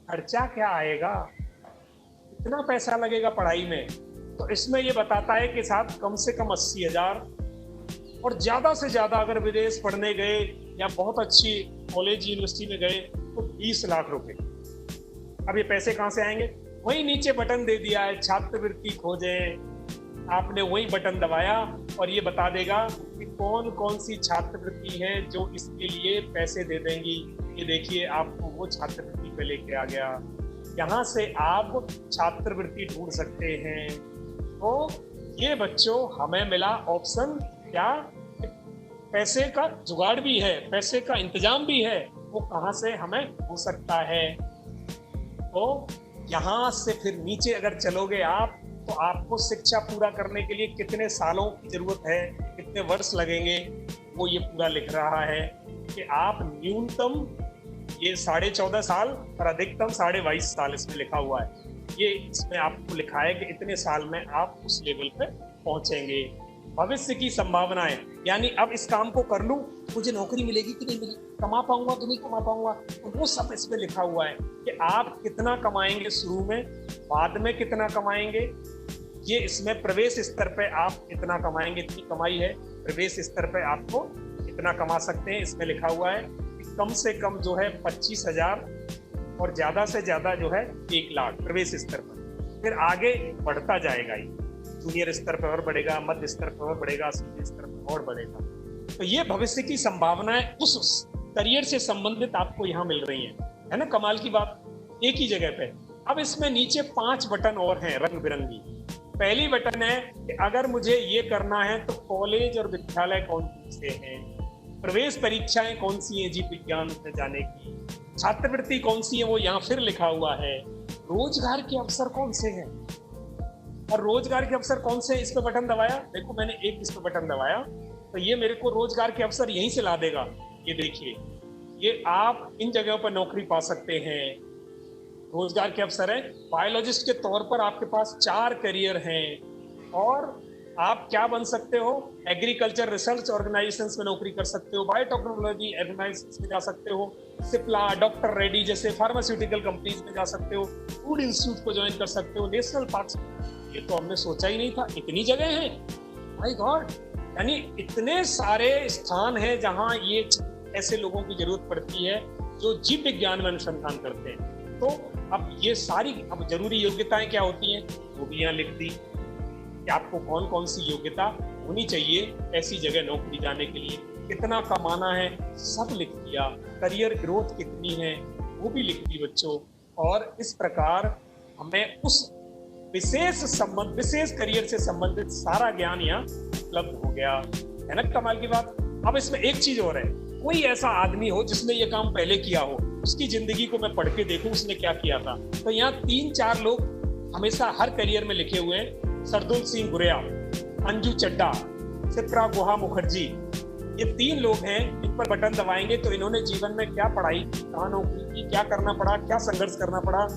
खर्चा क्या आएगा, कितना पैसा लगेगा पढ़ाई में। तो इसमें ये बताता है कि साहब कम से कम 80,000, और ज्यादा से ज्यादा अगर विदेश पढ़ने गए या बहुत अच्छी कॉलेज यूनिवर्सिटी में गए तो 20 लाख रुपए। अब ये पैसे कहाँ से आएंगे? वही नीचे बटन दे दिया है, छात्रवृत्ति खोजें। आपने वही बटन दबाया और ये बता देगा कि कौन कौन सी छात्रवृत्ति है जो इसके लिए पैसे दे देंगी। ये देखिए, आपको वो छात्रवृत्ति पे लेके आ गया। यहाँ से आप छात्रवृत्ति ढूंढ सकते हैं। तो ये बच्चों हमें मिला ऑप्शन क्या, पैसे का जुगाड़ भी है, पैसे का इंतजाम भी है, वो कहाँ से हमें हो सकता है। तो यहाँ से फिर नीचे अगर चलोगे आप, तो आपको शिक्षा पूरा करने के लिए कितने सालों की जरूरत है, कितने वर्ष लगेंगे, वो ये पूरा लिख रहा है कि आप न्यूनतम ये 14.5 साल और अधिकतम 22.5 साल इसमें लिखा हुआ है। ये इसमें आपको लिखा है कि इतने साल में आप उस लेवल पे पहुंचेंगे। भविष्य की संभावनाएं, यानी अब इस काम को कर लूं, मुझे नौकरी मिलेगी कि नहीं मिलेगी, कमा पाऊंगा कि नहीं कमा पाऊंगा, तो वो सब इसमें लिखा हुआ है कि आप कितना कमाएंगे शुरू में, बाद में कितना कमाएंगे। ये इसमें प्रवेश स्तर पे आप इतना कमाएंगे, इतनी कमाई है, प्रवेश स्तर पे आपको इतना कमा सकते हैं। इसमें लिखा हुआ है कि कम से कम जो है 25,000 और ज्यादा से ज्यादा जो है 1 लाख प्रवेश स्तर पर। फिर आगे बढ़ता जाएगा, ये जूनियर स्तर पर और बढ़ेगा, मध्य स्तर पर और बढ़ेगा, सीनियर स्तर पर और बढ़ेगा। तो ये भविष्य की संभावनाएं उस करियर से संबंधित आपको यहाँ मिल रही है ना। कमाल की बात, एक ही जगह पे। अब इसमें नीचे 5 बटन और हैं रंग बिरंगी। पहली बटन है कि अगर मुझे ये करना है तो कॉलेज और विद्यालय कौन से हैं, प्रवेश परीक्षाएं कौन सी हैं जीव विज्ञान में जाने की, छात्रवृत्ति कौन सी है वो यहाँ फिर लिखा हुआ है, रोजगार के अवसर कौन से हैं। और रोजगार के अवसर कौन से, इस पे बटन दबाया, देखो मैंने एक इस पे बटन दबाया तो ये मेरे को रोजगार के अवसर यहीं से ला देगा। ये देखिए, ये आप इन जगहों पर नौकरी पा सकते हैं। रोजगार के अवसर है, बायोलॉजिस्ट के तौर पर आपके पास 4 करियर हैं और आप क्या बन सकते हो, एग्रीकल्चर रिसर्च ऑर्गेनाइजेशंस में नौकरी कर सकते हो, बायोटेक्नोलॉजी ऑर्गेनाइजेशंस में जा सकते हो, सिप्ला, डॉक्टर रेड्डी जैसे फार्मास्यूटिकल कंपनीज में जा सकते हो, फूड इंस्टीट्यूट को ज्वाइन कर सकते हो, नेशनल पार्क्स। ये तो हमने सोचा ही नहीं था, इतनी जगह है, माय गॉड। यानी इतने सारे स्थान हैं जहां ये ऐसे लोगों की जरूरत पड़ती है जो जीव विज्ञान में अनुसंधान करते हैं। तो अब ये सारी अब जरूरी योग्यताएं क्या होती हैं वो भी यहाँ लिख दी कि आपको कौन कौन सी योग्यता होनी चाहिए ऐसी जगह नौकरी जाने के लिए, कितना कमाना है सब लिख दिया, करियर ग्रोथ कितनी है वो भी लिख दी बच्चों। और इस प्रकार हमें उस विशेष करियर से संबंधित सारा ज्ञान यहाँ उपलब्ध हो गया, है ना। कमाल की बात। अब इसमें एक चीज और है, कोई ऐसा आदमी हो जिसने ये काम पहले किया हो, उसकी जिंदगी को मैं पढ़ के देखूं उसने क्या किया था। तो यहाँ 3-4 लोग हमेशा हर करियर में लिखे हुए हैं, सरदुल सिंह गुरेया, अंजू चड्डा, सिप्रा गुहा मुखर्जी। ये 3 लोग हैं, इन पर बटन दबाएंगे तो इन्होंने जीवन में क्या पढ़ाई, कहाँ नौकरी की, क्या करना पड़ा, क्या संघर्ष करना पड़ा,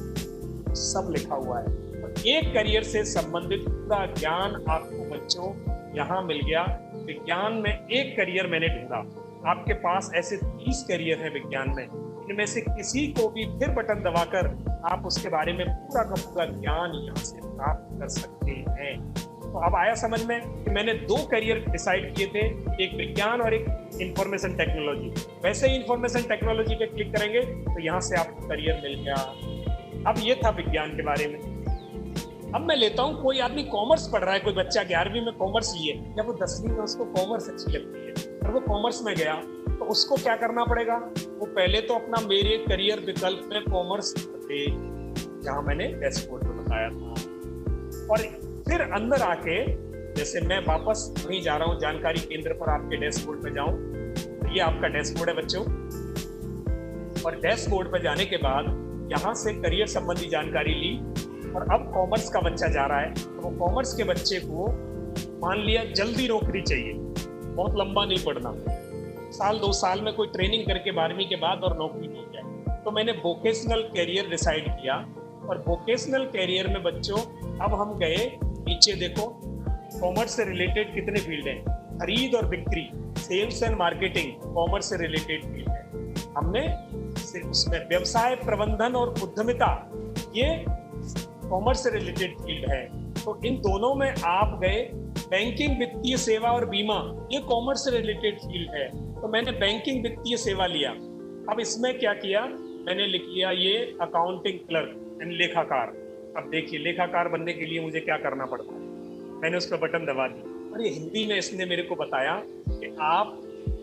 सब लिखा हुआ है। तो एक करियर से संबंधित पूरा ज्ञान आपको बच्चों यहाँ मिल गया। विज्ञान में एक करियर मैंने ढूंढा, आपके पास ऐसे 30 करियर हैं विज्ञान में, इनमें से किसी को भी फिर बटन दबाकर आप उसके बारे में पूरा का पूरा ज्ञान यहाँ से प्राप्त कर सकते हैं। तो अब आया समझ में कि मैंने 2 करियर डिसाइड किए थे, एक विज्ञान और एक इंफॉर्मेशन टेक्नोलॉजी। वैसे ही इंफॉर्मेशन टेक्नोलॉजी पे क्लिक करेंगे तो यहाँ से आपको करियर मिल गया। अब ये था विज्ञान के बारे में। अब मैं लेता हूँ, कोई आदमी कॉमर्स पढ़ रहा है, कोई बच्चा 11वीं में कॉमर्स लिए या वो 10वीं में उसको कॉमर्स अच्छी लगती है और वो कॉमर्स में गया, तो उसको क्या करना पड़ेगा, वो पहले तो अपना मेरे करियर विकल्प में कॉमर्स थे जहाँ मैंने डैशबोर्ड में बताया था, और फिर अंदर आके जैसे मैं वापस वहीं जा रहा हूँ जानकारी केंद्र पर आपके डैशबोर्ड पे जाऊँ, तो ये आपका डैशबोर्ड है बच्चों। और डैशबोर्ड पर जाने के बाद यहाँ से करियर संबंधी जानकारी ली, और अब कॉमर्स का बच्चा जा रहा है तो वो कॉमर्स के बच्चे को मान लिया जल्दी नौकरी चाहिए, बहुत लंबा नहीं पढ़ना, 1-2 साल में कोई ट्रेनिंग करके 12वीं के बाद और नौकरी मिल जाए। तो मैंने वोकेशनल कैरियर डिसाइड किया, और वोकेशनल कैरियर में बच्चों अब हम गए नीचे, देखो कॉमर्स से रिलेटेड कितने फील्ड हैं, खरीद और बिक्री, सेल्स एंड मार्केटिंग कॉमर्स से रिलेटेड फील्ड है। हमने से उसमें व्यवसाय प्रबंधन और उद्यमिता, ये कॉमर्स से रिलेटेड फील्ड है। तो इन दोनों में आप गए। बैंकिंग, वित्तीय सेवा और बीमा, ये कॉमर्स से रिलेटेड फील्ड है। तो मैंने बैंकिंग वित्तीय सेवा लिया। अब इसमें क्या किया, मैंने लिख लिया ये अकाउंटिंग क्लर्क एंड लेखाकार। अब देखिए लेखाकार बनने के लिए मुझे क्या करना पड़ता है, मैंने उस पर बटन दबा दिया और ये हिंदी में इसने मेरे को बताया कि आप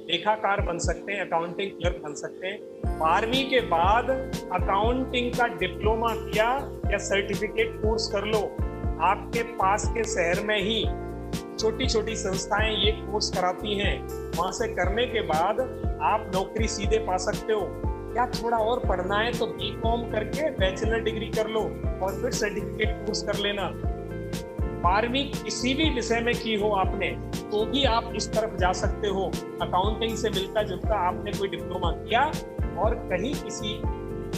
लेखाकार बन सकते हैं, अकाउंटिंग क्लर्क बन सकते हैं। 12वीं के बाद अकाउंटिंग का डिप्लोमा किया या सर्टिफिकेट कोर्स कर लो। आपके पास के शहर में ही छोटी छोटी संस्थाएं ये कोर्स कराती हैं। वहां से करने के बाद आप नौकरी सीधे पा सकते हो। या थोड़ा और पढ़ना है तो बीकॉम करके बैचलर डिग्री कर लो और फिर सर्टिफिकेट कोर्स कर लेना। 12वीं किसी भी विषय में की हो आपने तो भी आप इस तरफ जा सकते हो। अकाउंटिंग से मिलता जुलता आपने कोई डिप्लोमा किया और कहीं किसी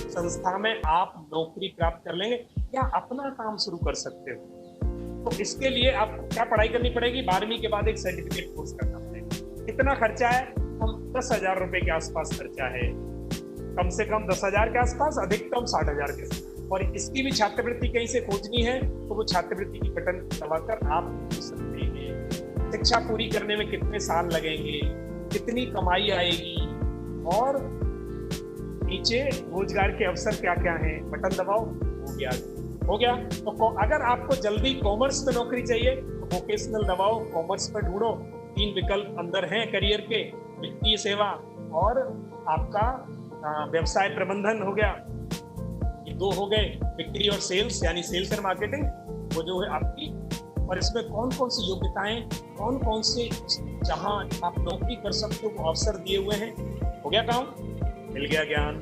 संस्था में आप नौकरी प्राप्त कर लेंगे या अपना काम शुरू कर सकते हो। तो इसके लिए आपको क्या पढ़ाई करनी पड़ेगी, 12वीं के बाद एक सर्टिफिकेट कोर्स करना पड़ेगा। कितना खर्चा है, हम 10,000 रुपए के आसपास खर्चा है, कम से कम 10,000 के आसपास, अधिकतम 60,000 के आसपास। और इसकी भी छात्रवृत्ति कहीं से खोजनी है तो वो छात्रवृत्ति की बटन दबाकर आप पूछ सकते हैं। शिक्षा पूरी करने में कितने साल लगेंगे, कितनी कमाई आएगी और नीचे रोजगार के अवसर क्या क्या हैं, बटन दबाओ, हो गया। तो अगर आपको जल्दी कॉमर्स में नौकरी चाहिए तो वोकेशनल दबाओ, कॉमर्स में ढूंढो। 3 विकल्प अंदर हैं करियर के, वित्तीय सेवा और आपका व्यवसाय प्रबंधन हो गया, ये 2 हो गए। बिक्री और सेल्स यानी सेल्स एंड मार्केटिंग, वो जो है आपकी। और इसमें कौन कौन सी योग्यताएं, कौन कौन से जहां आप नौकरी कर सकते हो वो अवसर दिए हुए हैं। हो गया काम, मिल गया ज्ञान।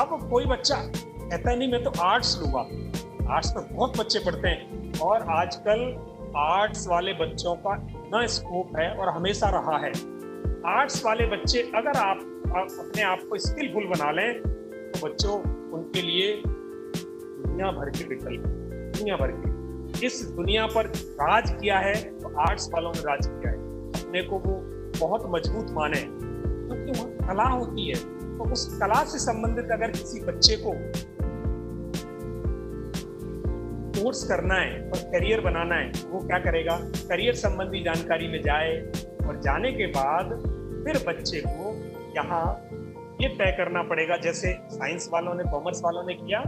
अब कोई बच्चा कहता नहीं मैं तो आर्ट्स लूंगा, आर्ट्स में बहुत बच्चे पढ़ते हैं और आजकल आर्ट्स वाले बच्चों का इतना स्कोप है और हमेशा रहा है। आर्ट्स वाले बच्चे अगर आप अपने आप को स्किलफुल बना लें तो बच्चों उनके लिए दुनिया भर के विकल्प, दुनिया भर के। इस दुनिया पर राज किया है तो आर्ट्स वालों ने राज किया है। अपने को वो बहुत मजबूत माने क्योंकि वहाँ कला होती है। तो उस कला से संबंधित अगर किसी बच्चे को कोर्स करना है और करियर बनाना है, वो क्या करेगा, करियर संबंधी जानकारी में जाए और जाने के बाद फिर बच्चे को यहाँ ये तय करना पड़ेगा, जैसे साइंस वालों ने, कॉमर्स वालों ने किया,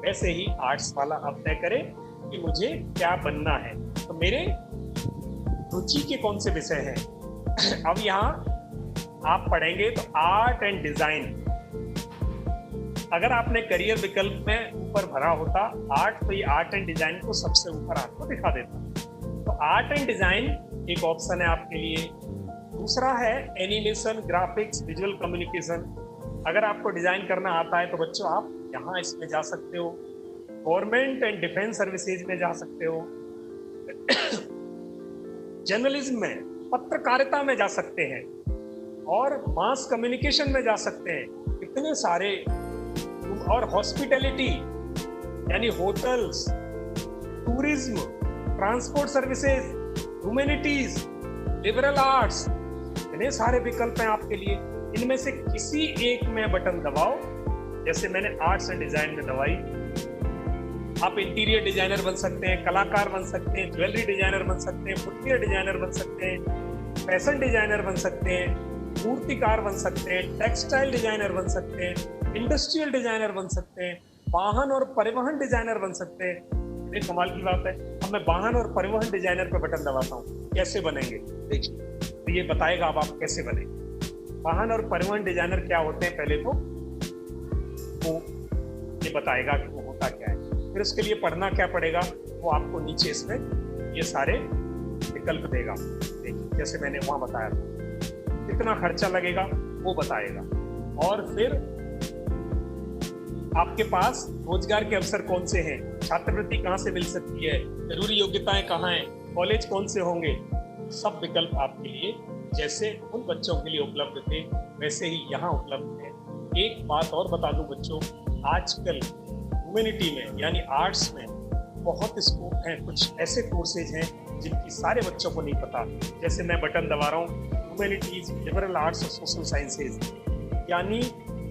वैसे ही आर्ट्स वाला अब तय करे कि मुझे क्या बनना है। तो मेरे रुचि के कौन से विषय हैं। अब यहाँ आप पढ़ेंगे तो आर्ट एंड डिजाइन। अगर आपने करियर विकल्प में ऊपर भरा होता आर्ट, तो ये आर्ट एंड डिजाइन को सबसे ऊपर आपको दिखा देता। तो आर्ट एंड डिजाइन एक ऑप्शन है आपके लिए। दूसरा है एनिमेशन, ग्राफिक्स, विजुअल कम्युनिकेशन। अगर आपको डिजाइन करना आता है तो बच्चों आप यहाँ इसमें जा सकते हो। गवर्नमेंट एंड डिफेंस सर्विसेज में जा सकते हो। जर्नलिज्म में, पत्रकारिता में जा सकते हैं और मास कम्युनिकेशन में जा सकते हैं। इतने सारे, और हॉस्पिटैलिटी यानी hotels, tourism, transport services, humanities, liberal arts, इतने सारे विकल्प हैं आपके लिए। इनमें से किसी एक में बटन दबाओ। जैसे मैंने आर्ट्स एंड डिजाइन में दबाई। आप इंटीरियर डिजाइनर बन सकते हैं, कलाकार बन सकते हैं, ज्वेलरी डिजाइनर बन सकते हैं, फुटवियर डिजाइनर बन सकते हैं, फैशन डिजाइनर बन सकते हैं, मूर्तिकार बन सकते हैं, टेक्सटाइल डिजाइनर बन सकते हैं, इंडस्ट्रियल डिजाइनर बन सकते हैं, वाहन और परिवहन डिजाइनर बन सकते हैं। एक कमाल की बात है। अब मैं वाहन और परिवहन डिजाइनर पर बटन दबाता हूँ, कैसे बनेंगे देखिए। तो ये बताएगा अब आप कैसे बनेंगे। वाहन और परिवहन डिजाइनर क्या होते हैं, पहले तो वो ये बताएगा कि वो होता क्या है। फिर उसके लिए पढ़ना क्या पड़ेगा, वो आपको नीचे इसमें ये सारे विकल्प देगा। देखिए जैसे मैंने वहां बताया था, कितना खर्चा लगेगा वो बताएगा। और फिर आपके पास रोजगार के अवसर कौन से हैं, छात्रवृत्ति कहाँ से मिल सकती है, जरूरी योग्यताएं कहाँ हैं, कॉलेज कौन से होंगे, सब विकल्प आपके लिए जैसे उन बच्चों के लिए उपलब्ध थे वैसे ही यहाँ उपलब्ध है। एक बात और बता दूं बच्चों, आजकल ह्यूमैनिटी में यानी आर्ट्स में बहुत स्कोप है। कुछ ऐसे कोर्सेज हैं जिनकी सारे बच्चों को नहीं पता। जैसे मैं बटन दबा रहा हूँ, ह्यूमैनिटीज, लिबरल आर्ट्स और सोशल साइंसेज, यानी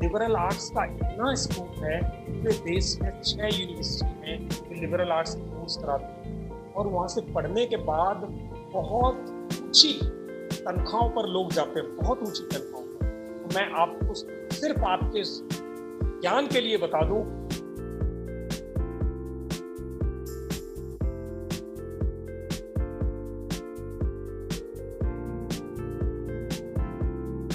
लिबरल आर्ट्स का इतना स्कोप है, पूरे देश में 6 यूनिवर्सिटी में कि लिबरल आर्ट्स के कोर्स कराते हैं और वहाँ से पढ़ने के बाद बहुत ऊंची तनख्वाहों पर लोग जाते हैं, बहुत ऊंची तनख्वाहों पर। तो मैं आपको सिर्फ आपके ज्ञान के लिए बता दूं